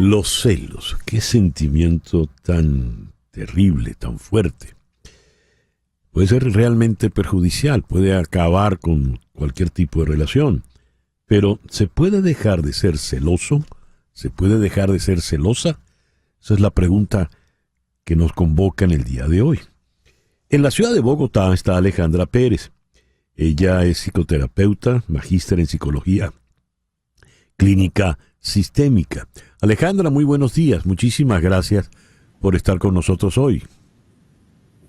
Los celos, qué sentimiento tan terrible, tan fuerte. Puede ser realmente perjudicial, puede acabar con cualquier tipo de relación. Pero ¿se puede dejar de ser celoso? ¿Se puede dejar de ser celosa? Esa es la pregunta que nos convoca en el día de hoy. En la ciudad de Bogotá está Alejandra Pérez. Ella es psicoterapeuta, magíster en psicología clínica sistémica. Alejandra, muy buenos días. Muchísimas gracias por estar con nosotros hoy.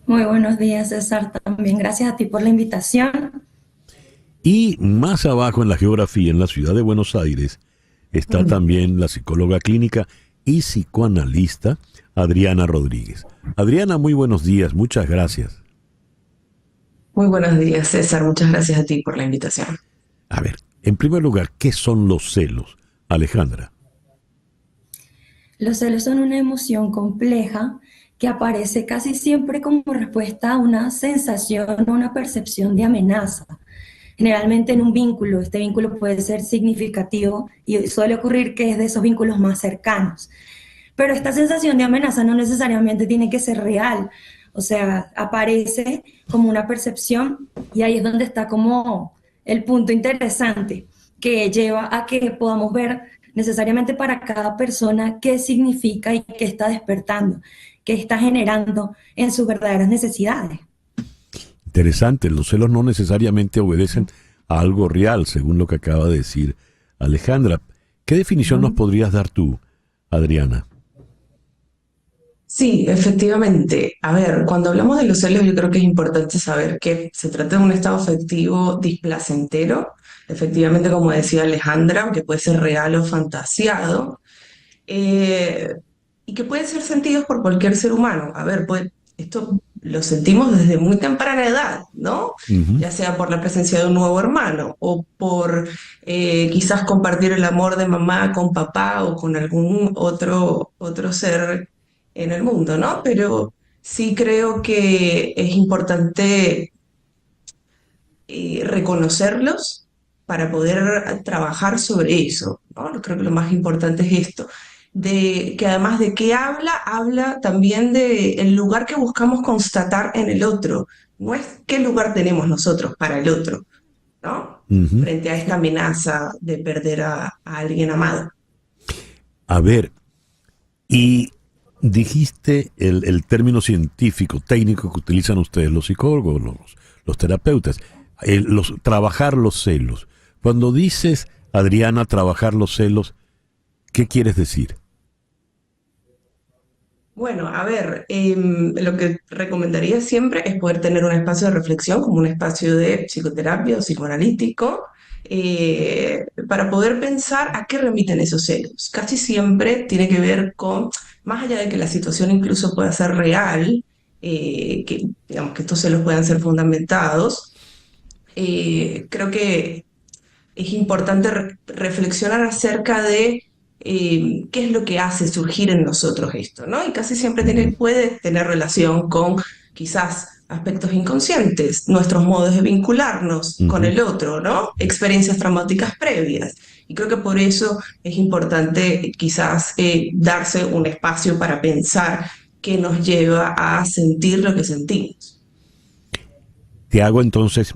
Muy buenos días, César. También gracias a ti por la invitación. Y más abajo en la geografía, en la ciudad de Buenos Aires, está también la psicóloga clínica y psicoanalista Adriana Rodríguez. Adriana, muy buenos días. Muchas gracias. Muy buenos días, César. Muchas gracias a ti por la invitación. A ver, en primer lugar, ¿qué son los celos, Alejandra? Los celos son una emoción compleja que aparece casi siempre como respuesta a una sensación o una percepción de amenaza. Generalmente en un vínculo, este vínculo puede ser significativo y suele ocurrir que es de esos vínculos más cercanos. Pero esta sensación de amenaza no necesariamente tiene que ser real. O sea, aparece como una percepción y ahí es donde está como el punto interesante que lleva a que podamos ver necesariamente para cada persona qué significa y qué está despertando, qué está generando en sus verdaderas necesidades. Interesante, los celos no necesariamente obedecen a algo real, según lo que acaba de decir Alejandra. ¿Qué definición nos podrías dar tú, Adriana? Sí, efectivamente. A ver, cuando hablamos de los celos, yo creo que es importante saber que se trata de un estado afectivo displacentero, efectivamente, como decía Alejandra, que puede ser real o fantasiado, eh, y que puede ser sentido por cualquier ser humano. A ver, pues esto lo sentimos desde muy temprana edad, ¿no? Ujú. Ya sea por la presencia de un nuevo hermano o por quizás compartir el amor de mamá con papá o con algún otro ser en el mundo, ¿no? Pero sí creo que es importante reconocerlos para poder trabajar sobre eso, ¿no? Creo que lo más importante es esto, de que además de qué habla, habla también de el lugar que buscamos constatar en el otro, no es qué lugar tenemos nosotros para el otro, ¿no? Ujú. Frente a esta amenaza de perder a alguien amado. A ver, y dijiste el término científico, técnico que utilizan ustedes, los psicólogos, los terapeutas, trabajar los celos. Cuando dices, Adriana, trabajar los celos, ¿qué quieres decir? Bueno, a ver, lo que recomendaría siempre es poder tener un espacio de reflexión, como un espacio de psicoterapia o psicoanalítico, para poder pensar a qué remiten esos celos. Casi siempre tiene que ver con, más allá de que la situación incluso pueda ser real, que digamos que estos celos puedan ser fundamentados, creo que es importante reflexionar acerca de qué es lo que hace surgir en nosotros esto, ¿no? Y casi siempre Ujú. puede tener relación con quizás aspectos inconscientes, nuestros modos de vincularnos con Ujú. el otro, ¿no? Experiencias traumáticas previas. Y creo que por eso es importante quizás darse un espacio para pensar qué nos lleva a sentir lo que sentimos. Te hago entonces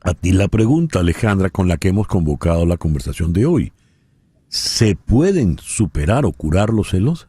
a ti la pregunta, Alejandra, con la que hemos convocado la conversación de hoy. ¿Se pueden superar o curar los celos?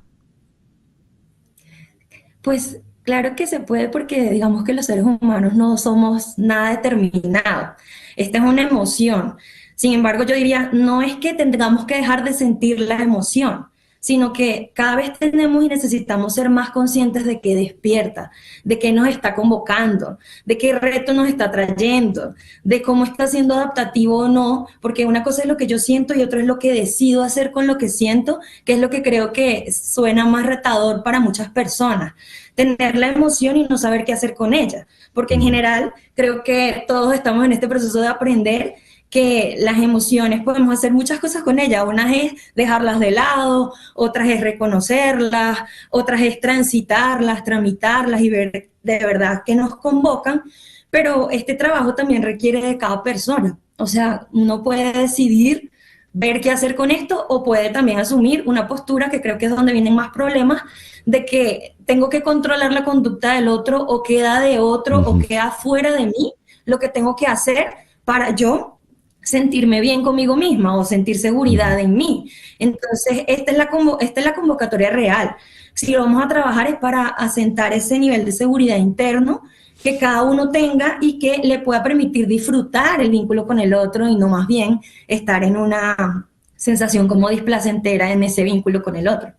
Pues claro que se puede porque digamos que los seres humanos no somos nada determinado. Esta es una emoción. Sin embargo, yo diría, no es que tengamos que dejar de sentir la emoción, sino que cada vez tenemos y necesitamos ser más conscientes de qué despierta, de qué nos está convocando, de qué reto nos está trayendo, de cómo está siendo adaptativo o no, porque una cosa es lo que yo siento y otra es lo que decido hacer con lo que siento, que es lo que creo que suena más retador para muchas personas tener la emoción y no saber qué hacer con ella, porque en Ujú. general creo que todos estamos en este proceso de aprender que las emociones podemos hacer muchas cosas con ellas. Unas es dejarlas de lado, otras es reconocerlas, otras es transitarlas, tramitarlas y ver de verdad que nos convocan, pero este trabajo también requiere de cada persona. O sea, uno puede decidir ver qué hacer con esto, o puede también asumir una postura que creo que es donde vienen más problemas, de que tengo que controlar la conducta del otro, o queda de otro, o queda fuera de mí lo que tengo que hacer para yo sentirme bien conmigo misma o sentir seguridad en mí. Entonces, esta es la convocatoria real. Si lo vamos a trabajar es para asentar ese nivel de seguridad interno que cada uno tenga y que le pueda permitir disfrutar el vínculo con el otro y no más bien estar en una sensación como displacentera en ese vínculo con el otro.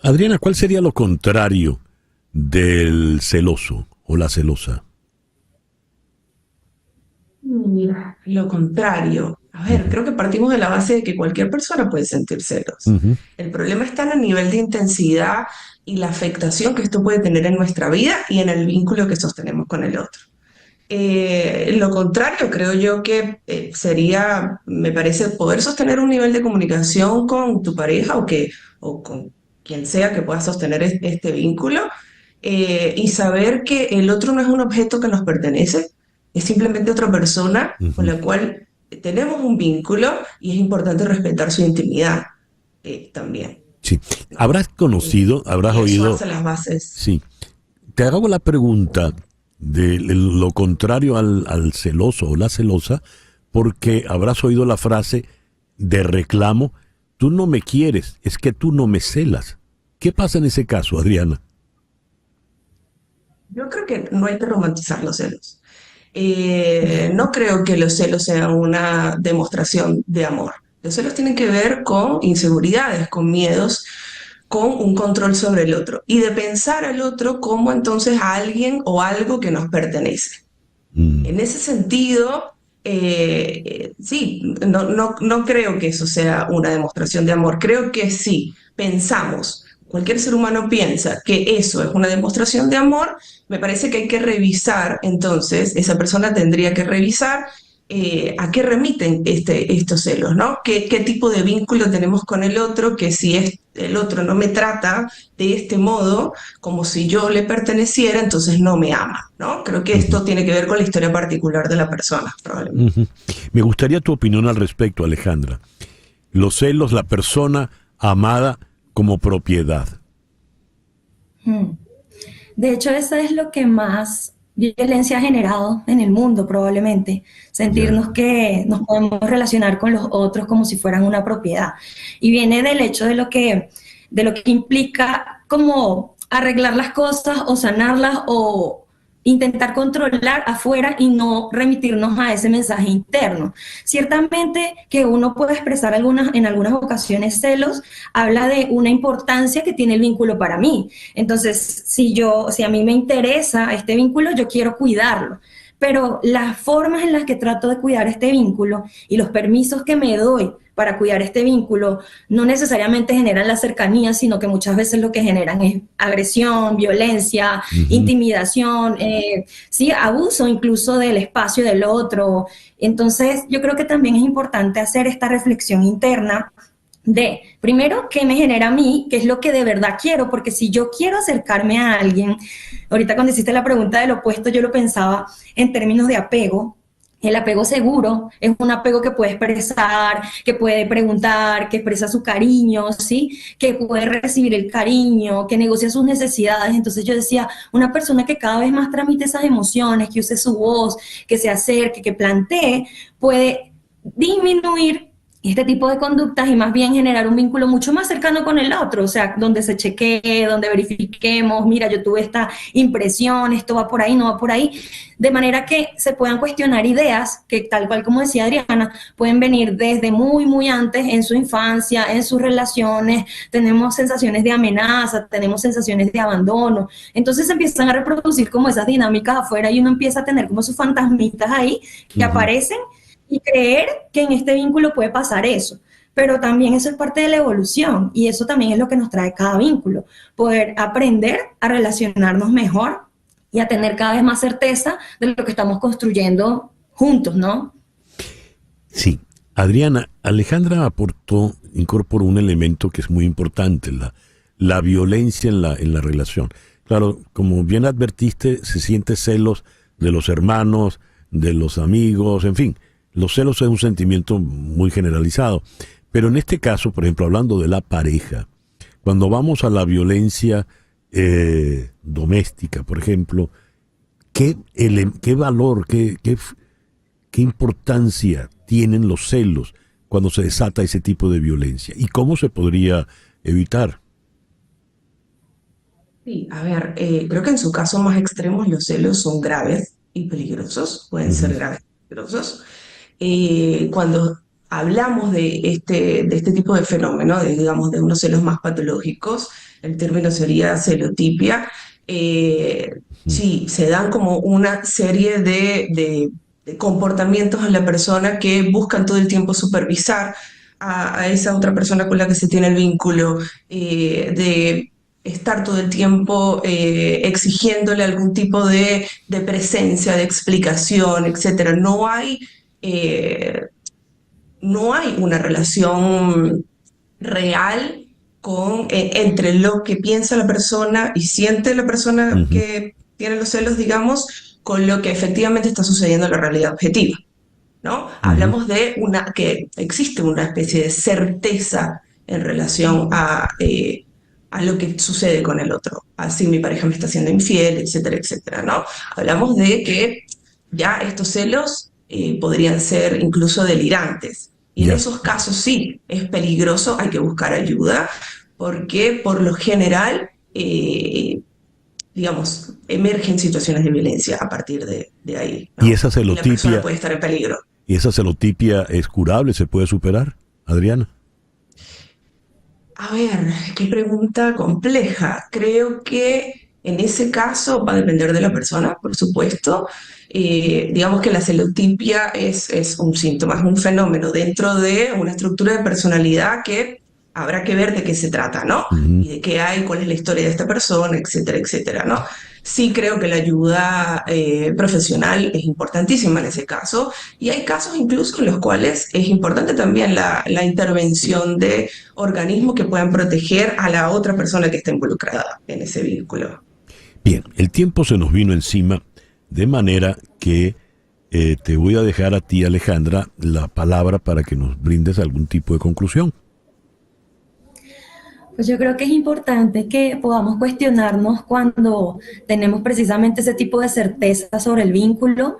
Adriana, ¿cuál sería lo contrario del celoso o la celosa? Mira, lo contrario. A ver, creo que partimos de la base de que cualquier persona puede sentir celos. El problema está en el nivel de intensidad y la afectación que esto puede tener en nuestra vida y en el vínculo que sostenemos con el otro. Lo contrario, creo yo que sería, me parece, poder sostener un nivel de comunicación con tu pareja o con quien sea que pueda sostener este vínculo, y saber que el otro no es un objeto que nos pertenece, es simplemente otra persona con la cual tenemos un vínculo y es importante respetar su intimidad también. Sí. Habrás conocido, habrás Y eso oído. hace las bases. Sí. Te hago la pregunta de lo contrario al celoso o la celosa, porque habrás oído la frase de reclamo: tú no me quieres, es que tú no me celas. ¿Qué pasa en ese caso, Adriana? Yo creo que no hay que romantizar los celos. No creo que los celos sean una demostración de amor. Los celos tienen que ver con inseguridades, con miedos, con un control sobre el otro y de pensar al otro como entonces a alguien o algo que nos pertenece. En ese sentido, sí, no creo que eso sea una demostración de amor. Creo que sí, pensamos, cualquier ser humano piensa que eso es una demostración de amor, me parece que hay que revisar, entonces, esa persona tendría que revisar a qué remiten estos celos, ¿no? ¿Qué tipo de vínculo tenemos con el otro? Que si el otro no me trata de este modo, como si yo le perteneciera, entonces no me ama, ¿no? Creo que esto tiene que ver con la historia particular de la persona, probablemente. Me gustaría tu opinión al respecto, Alejandra. Los celos, la persona amada como propiedad. De hecho, eso es lo que más violencia ha generado en el mundo, probablemente. Sentirnos que nos podemos relacionar con los otros como si fueran una propiedad. Y viene del hecho de lo que implica como arreglar las cosas o sanarlas o intentar controlar afuera y no remitirnos a ese mensaje interno. Ciertamente que uno puede expresar en algunas ocasiones celos, habla de una importancia que tiene el vínculo para mí. Entonces, si a mí me interesa este vínculo, yo quiero cuidarlo. Pero las formas en las que trato de cuidar este vínculo y los permisos que me doy para cuidar este vínculo no necesariamente generan la cercanía, sino que muchas veces lo que generan es agresión, violencia, intimidación, sí, abuso incluso del espacio del otro. Entonces, yo creo que también es importante hacer esta reflexión interna de, primero, qué me genera a mí, qué es lo que de verdad quiero, porque si yo quiero acercarme a alguien, ahorita cuando hiciste la pregunta del opuesto, yo lo pensaba en términos de apego. El apego seguro es un apego que puede expresar, que puede preguntar, que expresa su cariño, ¿sí? Que puede recibir el cariño, que negocia sus necesidades. Entonces yo decía, una persona que cada vez más tramite esas emociones, que use su voz, que se acerque, que plantee, puede disminuir este tipo de conductas y más bien generar un vínculo mucho más cercano con el otro, o sea, donde se chequee, donde verifiquemos, mira, yo tuve esta impresión, esto va por ahí, no va por ahí, de manera que se puedan cuestionar ideas que, tal cual como decía Adriana, pueden venir desde muy, muy antes, en su infancia, en sus relaciones, tenemos sensaciones de amenaza, tenemos sensaciones de abandono, entonces se empiezan a reproducir como esas dinámicas afuera y uno empieza a tener como sus fantasmitas ahí que aparecen y creer que en este vínculo puede pasar eso. Pero también eso es parte de la evolución y eso también es lo que nos trae cada vínculo. Poder aprender a relacionarnos mejor y a tener cada vez más certeza de lo que estamos construyendo juntos, ¿no? Sí. Adriana, Alejandra incorporó un elemento que es muy importante, la violencia en la relación. Claro, como bien advertiste, se siente celos de los hermanos, de los amigos, en fin. Los celos es un sentimiento muy generalizado, Pero en este caso, por ejemplo, hablando de la pareja, cuando vamos a la violencia doméstica, por ejemplo, ¿qué valor, qué importancia tienen los celos cuando se desata ese tipo de violencia? ¿Y cómo se podría evitar? Sí, a ver, creo que en su caso más extremos los celos son graves y peligrosos, pueden ser graves y peligrosos. Cuando hablamos de este tipo de fenómeno, digamos, de unos celos más patológicos, el término sería celotipia. Sí, se dan como una serie de comportamientos en la persona que buscan todo el tiempo supervisar a esa otra persona con la que se tiene el vínculo, de estar todo el tiempo exigiéndole algún tipo de presencia, de explicación, etcétera. No hay una relación real entre lo que piensa la persona y siente la persona que tiene los celos, digamos, con lo que efectivamente está sucediendo en la realidad objetiva, ¿no? Hablamos de que existe una especie de certeza en relación a lo que sucede con el otro. Así mi pareja me está siendo infiel, etcétera, etcétera, ¿no? Hablamos de que ya estos celos podrían ser incluso delirantes. Y en esos casos sí, es peligroso, hay que buscar ayuda, porque por lo general, digamos, emergen situaciones de violencia a partir de ahí, ¿no? Y esa Y la persona celotipia, puede estar en peligro. ¿y esa celotipia es curable? ¿Se puede superar, Adriana? A ver, qué pregunta compleja. Creo que en ese caso va a depender de la persona, por supuesto. Digamos que la celotipia es un síntoma, es un fenómeno dentro de una estructura de personalidad que habrá que ver de qué se trata, ¿no? Y de qué hay, cuál es la historia de esta persona, etcétera, etcétera, ¿no? Sí creo que la ayuda profesional es importantísima en ese caso, y hay casos incluso en los cuales es importante también la intervención de organismos que puedan proteger a la otra persona que está involucrada en ese vínculo. Bien, el tiempo se nos vino encima, de manera que te voy a dejar a ti, Alejandra, la palabra para que nos brindes algún tipo de conclusión. Pues yo creo que es importante que podamos cuestionarnos cuando tenemos precisamente ese tipo de certeza sobre el vínculo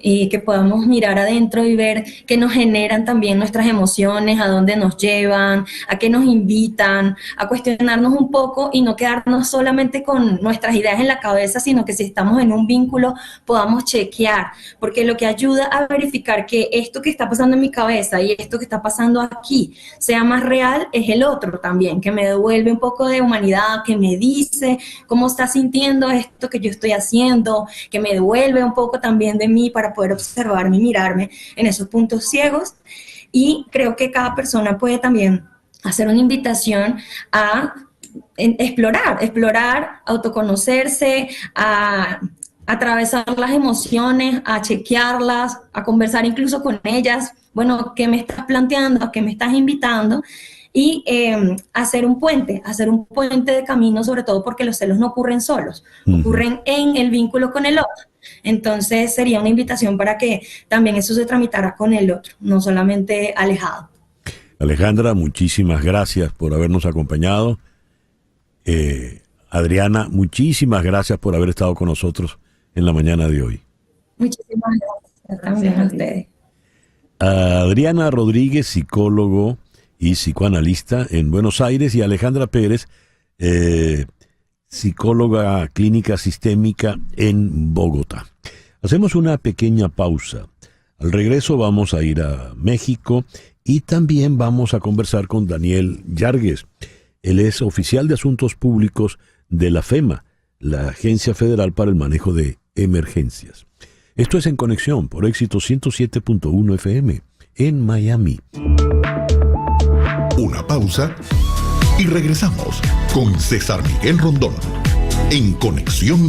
y que podamos mirar adentro y ver qué nos generan también nuestras emociones, a dónde nos llevan, a qué nos invitan, a cuestionarnos un poco y no quedarnos solamente con nuestras ideas en la cabeza, sino que si estamos en un vínculo podamos chequear, porque lo que ayuda a verificar que esto que está pasando en mi cabeza y esto que está pasando aquí sea más real es el otro también, que me devuelve un poco de humanidad, que me dice cómo está sintiendo esto que yo estoy haciendo, que me devuelve un poco también de mí para poder observarme y mirarme en esos puntos ciegos. Y creo que cada persona puede también hacer una invitación a explorar, autoconocerse, a atravesar las emociones, a chequearlas, a conversar incluso con ellas. Bueno, ¿qué me estás planteando? ¿A qué me estás invitando? Y hacer un puente de camino, sobre todo porque los celos no ocurren solos, ocurren en el vínculo con el otro. Entonces sería una invitación para que también eso se tramitara con el otro, no solamente alejado. Alejandra, muchísimas gracias por habernos acompañado. Adriana, muchísimas gracias por haber estado con nosotros en la mañana de hoy. Muchísimas gracias también a ustedes. Adriana Rodríguez, psicólogo y psicoanalista en Buenos Aires, y Alejandra Pérez, psicóloga clínica sistémica en Bogotá. Hacemos una pequeña pausa. Al regreso vamos a ir a México y también vamos a conversar con Daniel Yargues. Él es oficial de Asuntos Públicos de la FEMA, la Agencia Federal para el Manejo de Emergencias. Esto es En Conexión por Éxito 107.1 FM en Miami. Una pausa y regresamos con César Miguel Rondón en Conexión